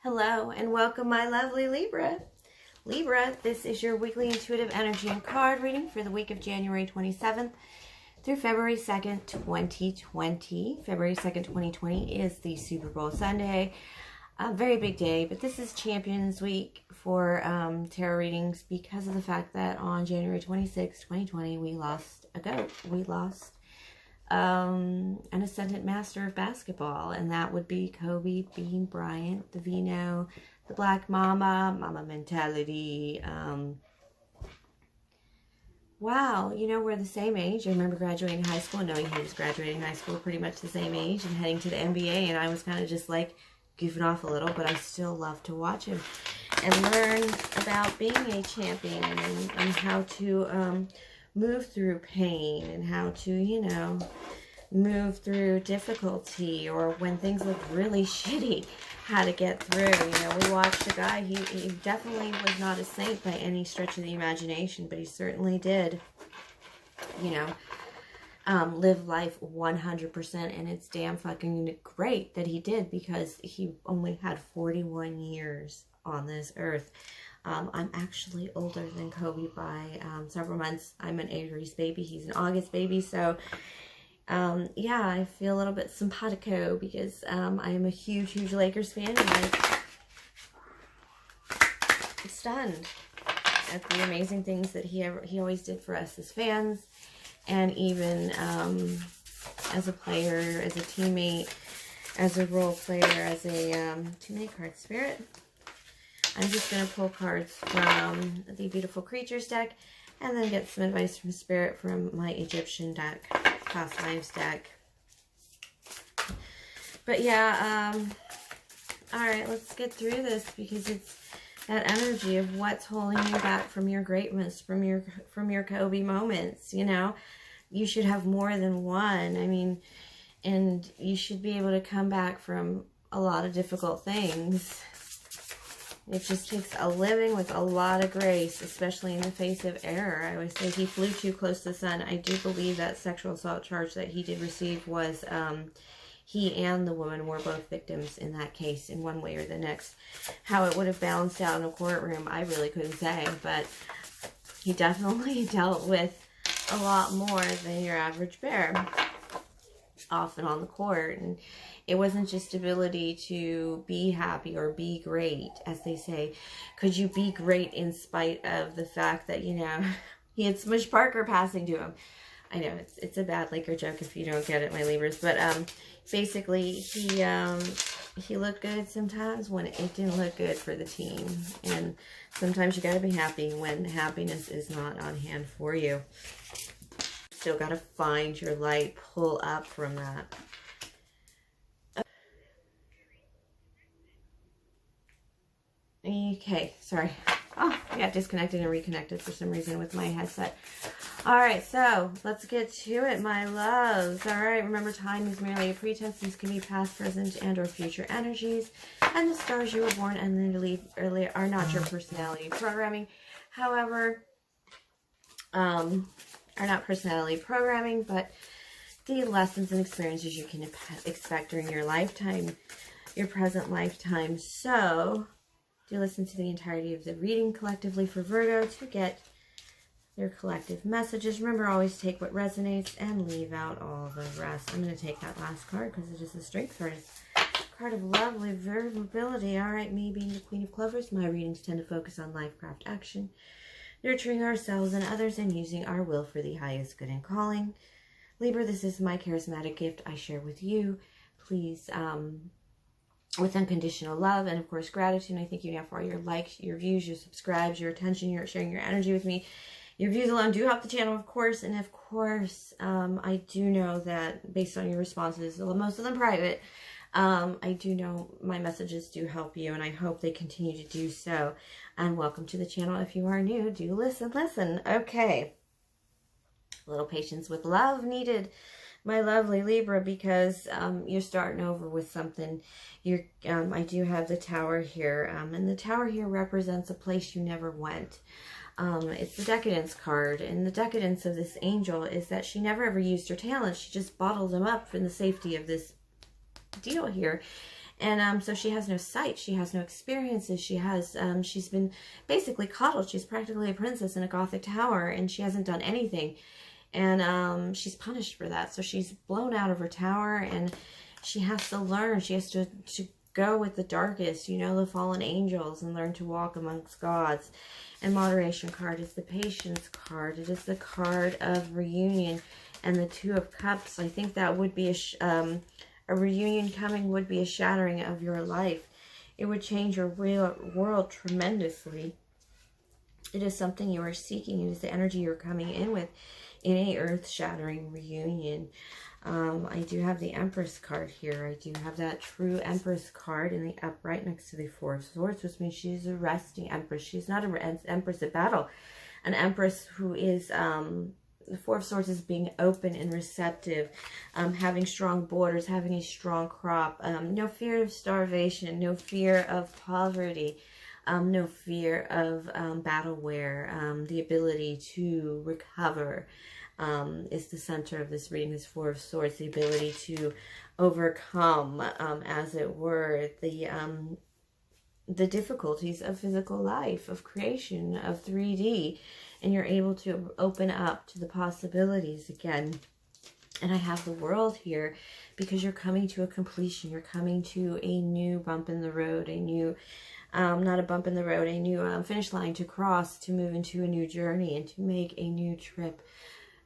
Hello and welcome, my lovely Libra. Libra, this is your weekly intuitive energy and card reading for the week of January 27th through February 2nd, 2020. February 2nd, 2020 is the Super Bowl Sunday. A very big day, but this is Champions Week for tarot readings because of the fact that on January 26th, 2020, we lost a goat. We lost an ascendant master of basketball, and that would be Kobe Bean Bryant, the Vino, the Black Mama mentality. Wow, you know, we're the same age. I remember graduating high school and knowing he was graduating high school pretty much the same age and heading to the NBA, and I was kind of just like goofing off a little, but I still love to watch him and learn about being a champion and how to move through pain and how to, you know, move through difficulty, or when things look really shitty, how to get through. You know, we watched a guy, he definitely was not a saint by any stretch of the imagination, but he certainly did, you know, live life 100%, and it's damn fucking great that he did, because he only had 41 years on this earth. I'm actually older than Kobe by several months. I'm an Aries baby. He's an August baby. So, yeah, I feel a little bit simpatico because I am a huge Lakers fan, and I'm stunned at the amazing things that he always did for us as fans, and even as a player, as a teammate, as a role player, as a too-many cards, Spirit. I'm just going to pull cards from the Beautiful Creatures deck and then get some advice from Spirit from my Egyptian deck, Past Lives deck. But yeah, alright, let's get through this, because it's that energy of what's holding you back from your greatness, from your Kobe moments, you know. You should have more than one. I mean, and you should be able to come back from a lot of difficult things. It just takes a living with a lot of grace, especially in the face of error. I always say he flew too close to the sun. I do believe that sexual assault charge that he did receive was, he and the woman were both victims in that case in one way or the next. How it would have balanced out in a courtroom, I really couldn't say, but he definitely dealt with a lot more than your average bear off and on the court. And it wasn't just ability to be happy or be great, as they say. Could you be great in spite of the fact that, you know, he had Smush Parker passing to him? I know it's a bad Laker joke if you don't get it, my Libras, but basically he looked good sometimes when it didn't look good for the team, and sometimes you got to be happy when happiness is not on hand for you. Still got to find your light, pull up from that. Okay, sorry. Oh, I got disconnected and reconnected for some reason with my headset. All right, so let's get to it, my loves. All right, remember, time is merely a pretense. These can be past, present, and or future energies. And the stars you were born and then believe earlier are not your personality programming. However, are not personality programming, but the lessons and experiences you can expect during your lifetime, your present lifetime. So do listen to the entirety of the reading collectively for Virgo to get their collective messages. Remember, always take what resonates and leave out all the rest. I'm going to take that last card because it is a strength card. It's a card of lovely vulnerability. All right, me being the Queen of Clovers, my readings tend to focus on life, craft, action, nurturing ourselves and others, and using our will for the highest good and calling. Libra, this is my charismatic gift I share with you. Please, with unconditional love and, of course, gratitude. And I thank you now for all your likes, your views, your subscribes, your attention, your sharing your energy with me. Your views alone do help the channel, of course. And, of course, I do know that based on your responses, most of them private, I do know my messages do help you, and I hope they continue to do so. And welcome to the channel. If you are new, do listen. Okay. A little patience with love needed, my lovely Libra, because you're starting over with something. I do have the Tower here, and the Tower here represents a place you never went. It's the Decadence card, and the decadence of this angel is that she never ever used her talents. She just bottled them up in the safety of this deal here. And so she has no sight, she has no experiences, she's been basically coddled. She's practically a princess in a Gothic tower, and she hasn't done anything. And she's punished for that. So she's blown out of her tower, and she has to learn. She has to go with the darkest, you know, the fallen angels, and learn to walk amongst gods. And moderation card is the patience card. It is the card of reunion and the Two of Cups. I think that would be a reunion coming, would be a shattering of your life. It would change your real world tremendously. It is something you are seeking. It is the energy you're coming in with in a earth-shattering reunion. I do have the Empress card here. I do have that true Empress card in the upright next to the Four of Swords, which means she's a resting Empress. She's not an Empress of battle. An Empress who is, the Four of Swords is being open and receptive, having strong borders, having a strong crop, no fear of starvation, no fear of poverty, no fear of battle wear, the ability to recover. Is the center of this reading, this Four of Swords, the ability to overcome, as it were, the difficulties of physical life, of creation, of 3D, and you're able to open up to the possibilities again. And I have the World here because you're coming to a completion. You're coming to a new bump in the road, a new, not a bump in the road, a new finish line to cross, to move into a new journey and to make a new trip.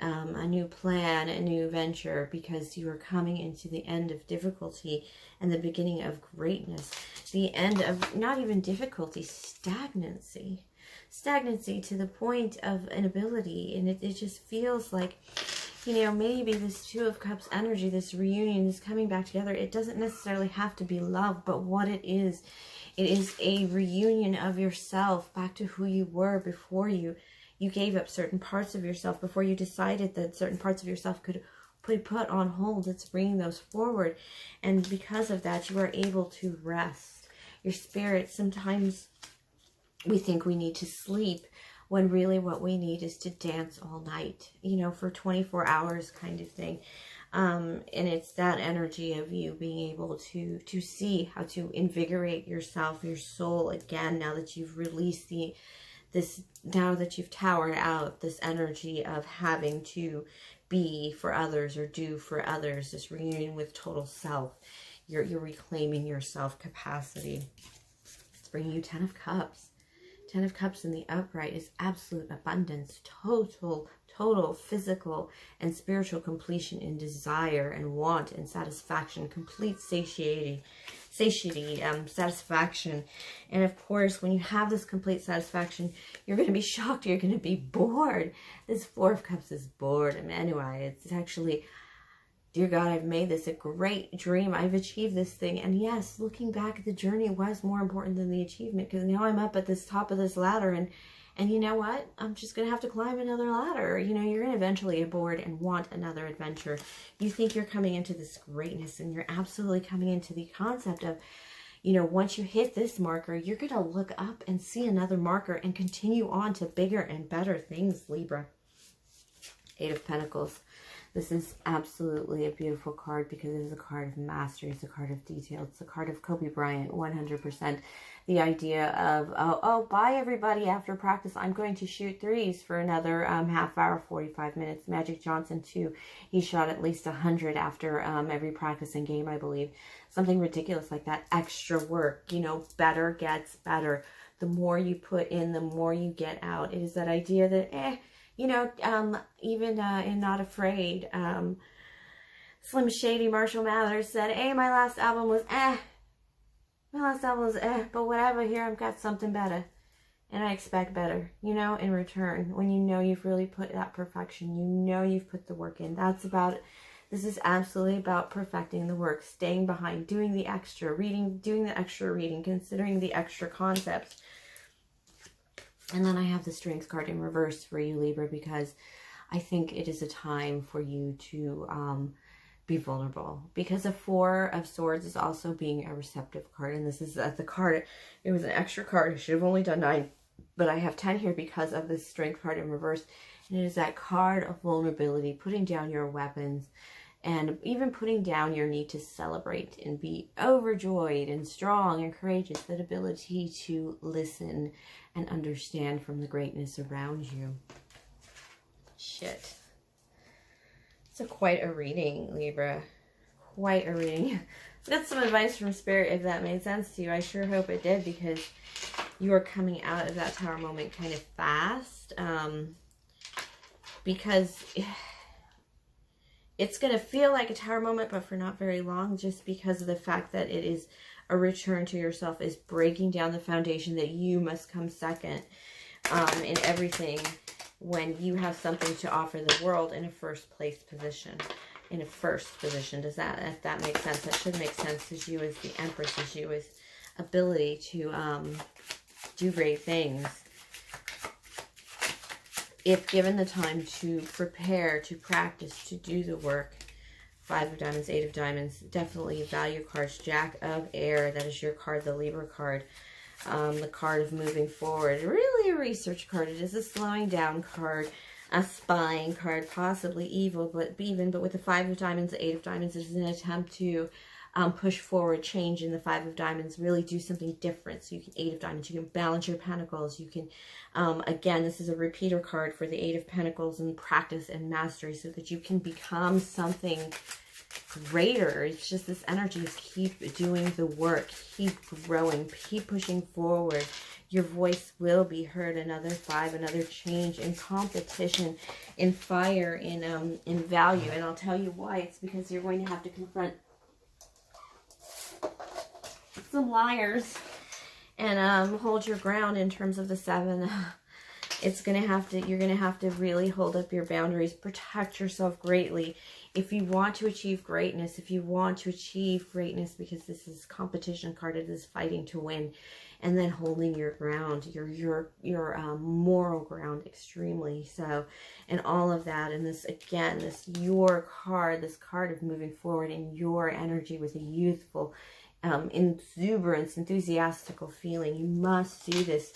A new plan, a new venture, because you are coming into the end of difficulty and the beginning of greatness. The end of not even difficulty, stagnancy. Stagnancy to the point of inability. And it just feels like, you know, maybe this Two of Cups energy, this reunion, is coming back together. It doesn't necessarily have to be love, but what it is a reunion of yourself back to who you were before you gave up certain parts of yourself, before you decided that certain parts of yourself could be put on hold. It's bringing those forward. And because of that, you are able to rest. Your spirit, sometimes we think we need to sleep when really what we need is to dance all night, you know, for 24 hours kind of thing. And it's that energy of you being able to see how to invigorate yourself, your soul again, now that you've released now that you've towered out this energy of having to be for others or do for others, this reunion with total self. You're reclaiming your self capacity. It's bringing you 10 of Cups. 10 of Cups in the upright is absolute abundance, total physical and spiritual completion in desire and want and satisfaction, complete satiety, satisfaction. And of course, when you have this complete satisfaction, you're going to be shocked. You're going to be bored. This Four of Cups is boredom anyway. It's actually, dear God, I've made this a great dream. I've achieved this thing. And yes, looking back, the journey was more important than the achievement, because now I'm up at this top of this ladder, and you know what? I'm just going to have to climb another ladder. You know, you're going to eventually get bored and want another adventure. You think you're coming into this greatness, and you're absolutely coming into the concept of, you know, once you hit this marker, you're going to look up and see another marker and continue on to bigger and better things, Libra. 8 of Pentacles. This is absolutely a beautiful card because it is a card of mastery. It's a card of detail. It's a card of Kobe Bryant, 100%. The idea of, oh, bye everybody. After practice, I'm going to shoot threes for another half hour, 45 minutes. Magic Johnson, too. He shot at least 100 after every practicing game, I believe. Something ridiculous like that. Extra work. You know, better gets better. The more you put in, the more you get out. It is that idea that, you know, even in Not Afraid, Slim Shady Marshall Mathers said, hey, my last album was my last album was but whatever, here I've got something better, and I expect better, you know, in return, when you know you've really put that perfection, you know you've put the work in. That's about it. This is absolutely about perfecting the work, staying behind, doing the extra reading, considering the extra concepts. And then I have the Strength card in reverse for you, Libra, because I think it is a time for you to be vulnerable. Because the Four of Swords is also being a receptive card. And this is the card, it was an extra card. I should have only done 9, but I have 10 here because of this Strength card in reverse. And it is that card of vulnerability, putting down your weapons and even putting down your need to celebrate and be overjoyed and strong and courageous, that ability to listen and understand from the greatness around you. Shit. It's quite a reading, Libra. Quite a reading. Got some advice from Spirit, if that made sense to you. I sure hope it did, because you are coming out of that Tower moment kind of fast. Because it's going to feel like a Tower moment, but for not very long, just because of the fact that it is a return to yourself, is breaking down the foundation that you must come second in everything, when you have something to offer the world in a first place position. In a first position. Does that, if that makes sense? That should make sense, as you as the Empress, as you as ability to do great things. If given the time to prepare, to practice, to do the work. 5 of Diamonds, 8 of Diamonds, definitely value cards. Jack of Air, that is your card, the Libra card. The card of moving forward. Really a research card. It is a slowing down card. A spying card, possibly evil, but with the 5 of Diamonds, the 8 of Diamonds, it is an attempt to push forward, change in the 5 of Diamonds, really do something different. So you can, 8 of Diamonds, you can balance your Pentacles. You can, again, this is a repeater card for the 8 of Pentacles, and practice and mastery, so that you can become something greater. It's just this energy of keep doing the work, keep growing, keep pushing forward. Your voice will be heard. Another 5, another change in competition, in fire, in value. And I'll tell you why. It's because you're going to have to confront some liars and hold your ground in terms of the 7. It's going to have to, you're going to have to really hold up your boundaries, protect yourself greatly. If you want to achieve greatness, because this is competition card, it is fighting to win. And then holding your ground, your moral ground, extremely so, and all of that. And this, again, this your card, this card of moving forward in your energy with a youthful exuberance, enthusiastical feeling. You must do this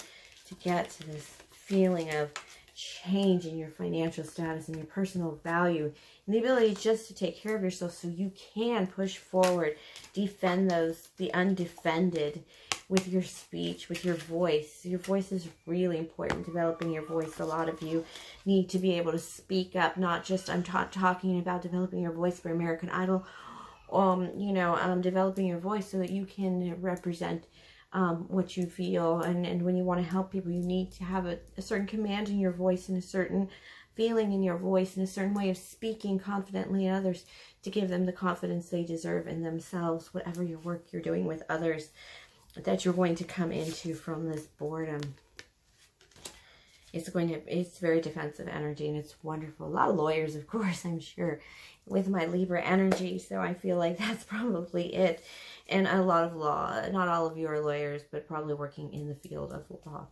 to get to this feeling of change in your financial status and your personal value, and the ability just to take care of yourself, so you can push forward, defend the undefended, with your speech, with your voice. Your voice is really important, developing your voice. A lot of you need to be able to speak up, not just, I'm talking about developing your voice for American Idol, developing your voice so that you can represent what you feel. And when you want to help people, you need to have a certain command in your voice, and a certain feeling in your voice, and a certain way of speaking confidently in others, to give them the confidence they deserve in themselves, whatever your work you're doing with others that you're going to come into from this boredom. It's very defensive energy, and it's wonderful. A lot of lawyers, of course, I'm sure, with my Libra energy, so I feel like that's probably it. And a lot of law. Not all of you are lawyers, but probably working in the field of law.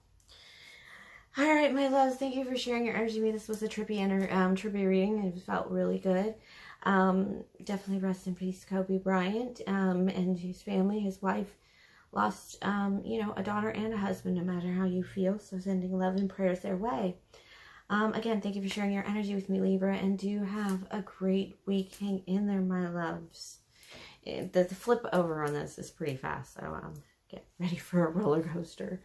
All right, my loves, thank you for sharing your energy with me. This was a trippy reading. It felt really good. Definitely rest in peace, Kobe Bryant, and his family, his wife. Lost, a daughter and a husband, no matter how you feel. So sending love and prayers their way. Again, thank you for sharing your energy with me, Libra, and do have a great week. Hang in there, my loves. The flip over on this is pretty fast, so get ready for a roller coaster.